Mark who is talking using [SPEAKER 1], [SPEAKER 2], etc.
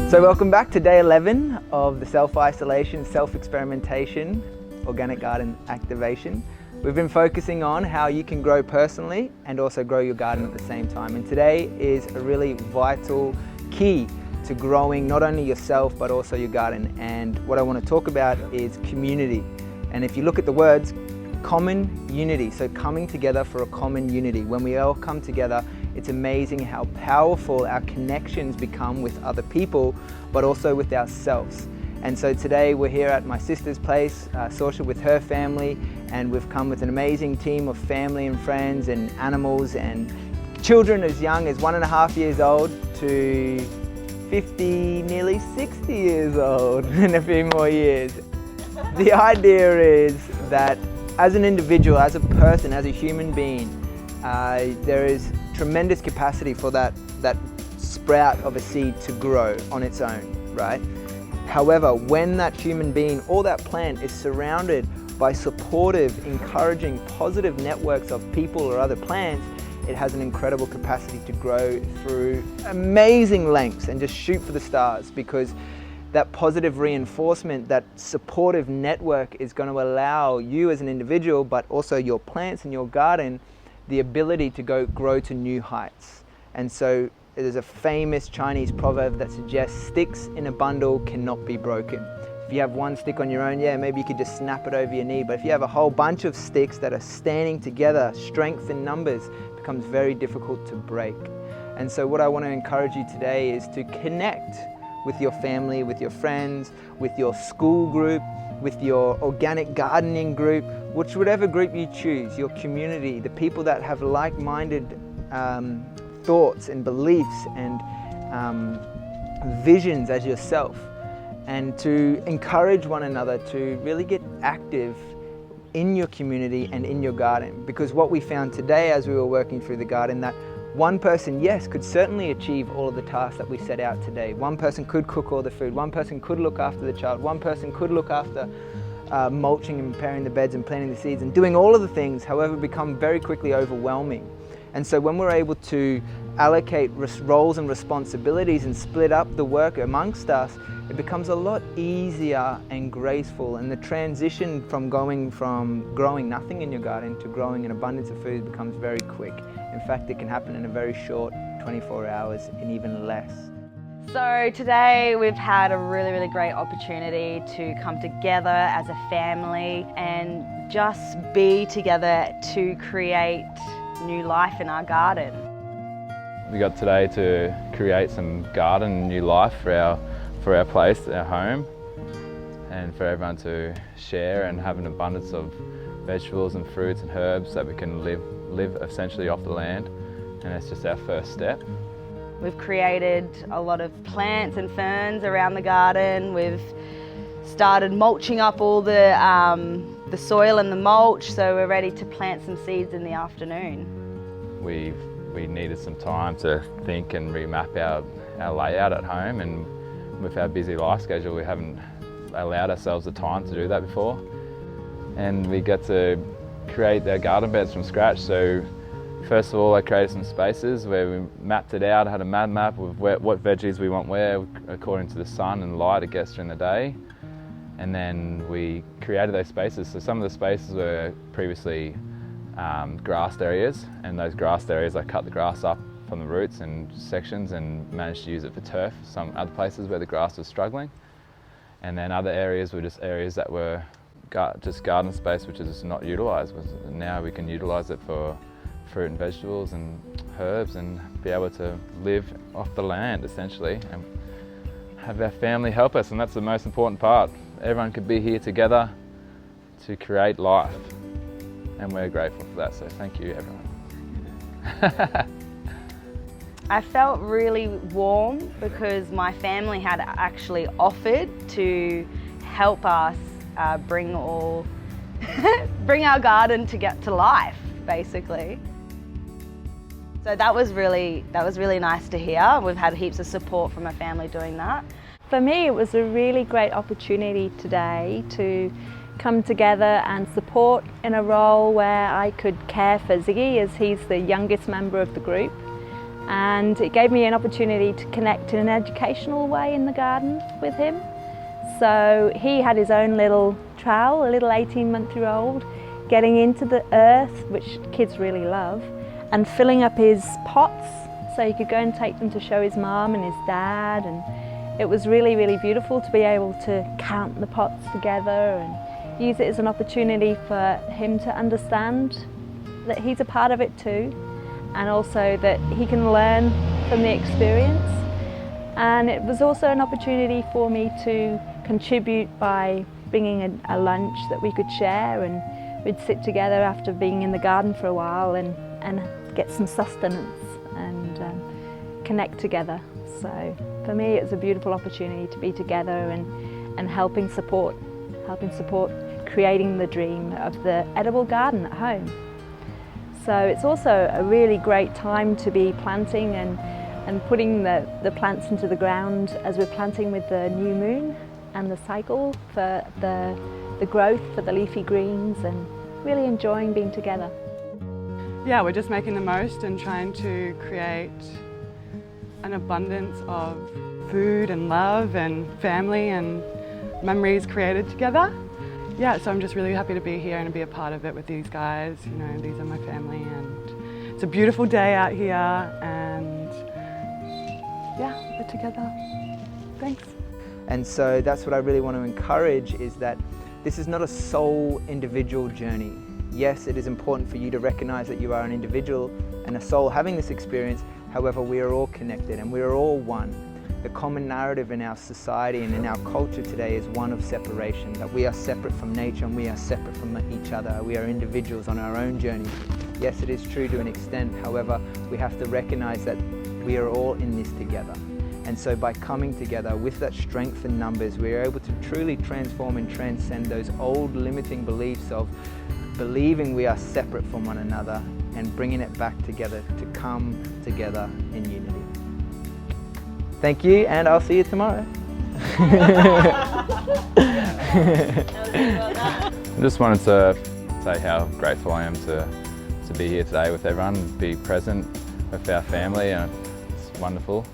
[SPEAKER 1] So welcome back to day 11 of the self-isolation, self-experimentation, organic garden activation. We've been focusing on how you can grow personally and also grow your garden at the same time. And today is a really vital key to growing not only yourself but also your garden. And what I want to talk about is community. And if you look at the words, common unity, so coming together for a common unity. When we all come together, it's amazing how powerful our connections become with other people, but also with ourselves. And so today we're here at my sister's place, Saoirse with her family, and we've come with an amazing team of family and friends and animals and children as young as 1.5 years old to 50, nearly 60 years old in a few more years. The idea is that as an individual, as a person, as a human being, there is tremendous capacity for that sprout of a seed to grow on its own, right? However, when that human being or that plant is surrounded by supportive, encouraging, positive networks of people or other plants, it has an incredible capacity to grow through amazing lengths and just shoot for the stars, because that positive reinforcement, that supportive network is going to allow you as an individual, but also your plants and your garden, the ability to grow to new heights. And so there's a famous Chinese proverb that suggests sticks in a bundle cannot be broken. If you have one stick on your own, yeah, maybe you could just snap it over your knee. But if you have a whole bunch of sticks that are standing together, strength in numbers, it becomes very difficult to break. And so what I want to encourage you today is to connect with your family, with your friends, with your school group, with your organic gardening group, whatever group you choose, your community, the people that have like-minded thoughts and beliefs and visions as yourself, and to encourage one another to really get active in your community and in your garden. Because what we found today as we were working through the garden, that one person, yes, could certainly achieve all of the tasks that we set out today. One person could cook all the food, one person could look after the child, one person could look after mulching and preparing the beds and planting the seeds and doing all of the things, however, become very quickly overwhelming. And so when we're able to allocate roles and responsibilities and split up the work amongst us, it becomes a lot easier and graceful, and the transition from going from growing nothing in your garden to growing an abundance of food becomes very quick. In fact, it can happen in a very short 24 hours and even less.
[SPEAKER 2] So today we've had a really great opportunity to come together as a family and just be together to create new life in our garden.
[SPEAKER 3] We got today to create some garden new life for our place, our home, and for everyone to share and have an abundance of vegetables and fruits and herbs that we can live essentially off the land, and that's just our first step.
[SPEAKER 2] We've created a lot of plants and ferns around the garden. We've started mulching up all the soil and the mulch, so we're ready to plant some seeds in the afternoon.
[SPEAKER 3] We needed some time to think and remap our layout at home, and with our busy life schedule we haven't allowed ourselves the time to do that before. And we get to create our garden beds from scratch. So first of all, I created some spaces where we mapped it out. I had a map with what veggies we want where according to the sun and light it gets during the day. And then we created those spaces. So some of the spaces were previously grassed areas, and those grassed areas I cut the grass up from the roots in sections and managed to use it for turf. Some other places where the grass was struggling. And then other areas were just areas that were just garden space which is not utilised. Now we can utilise it for fruit and vegetables and herbs and be able to live off the land essentially and have our family help us, and that's the most important part. Everyone could be here together to create life, and we're grateful for that, so thank you everyone.
[SPEAKER 2] I felt really warm because my family had actually offered to help us bring our garden to get to life, basically. So that was really nice to hear. We've had heaps of support from my family doing that.
[SPEAKER 4] For me, it was a really great opportunity today to come together and support in a role where I could care for Ziggy, as he's the youngest member of the group, and it gave me an opportunity to connect in an educational way in the garden with him. So he had his own little trowel, a little 18-month-old, getting into the earth, which kids really love, and filling up his pots so he could go and take them to show his mum and his dad. And it was really, really beautiful to be able to count the pots together and use it as an opportunity for him to understand that he's a part of it too, and also that he can learn from the experience. And it was also an opportunity for me to contribute by bringing a lunch that we could share, and we'd sit together after being in the garden for a while and get some sustenance and connect together. So for me it's a beautiful opportunity to be together and helping support creating the dream of the edible garden at home. So it's also a really great time to be planting and putting the plants into the ground as we're planting with the new moon and the cycle for the growth for the leafy greens, and really enjoying being together.
[SPEAKER 5] Yeah, we're just making the most and trying to create an abundance of food and love and family and memories created together. Yeah, so I'm just really happy to be here and to be a part of it with these guys. You know, these are my family, and it's a beautiful day out here, and yeah, we're together. Thanks.
[SPEAKER 1] And so that's what I really want to encourage, is that this is not a sole individual journey. Yes, it is important for you to recognize that you are an individual and a soul having this experience. However, we are all connected and we are all one. The common narrative in our society and in our culture today is one of separation, that we are separate from nature and we are separate from each other. We are individuals on our own journey. Yes, it is true to an extent. However, we have to recognize that we are all in this together. And so by coming together with that strength in numbers, we are able to truly transform and transcend those old limiting beliefs of believing we are separate from one another, and bringing it back together to come together in unity. Thank you, and I'll see you tomorrow.
[SPEAKER 3] I just wanted to say how grateful I am to be here today with everyone, be present with our family, and it's wonderful.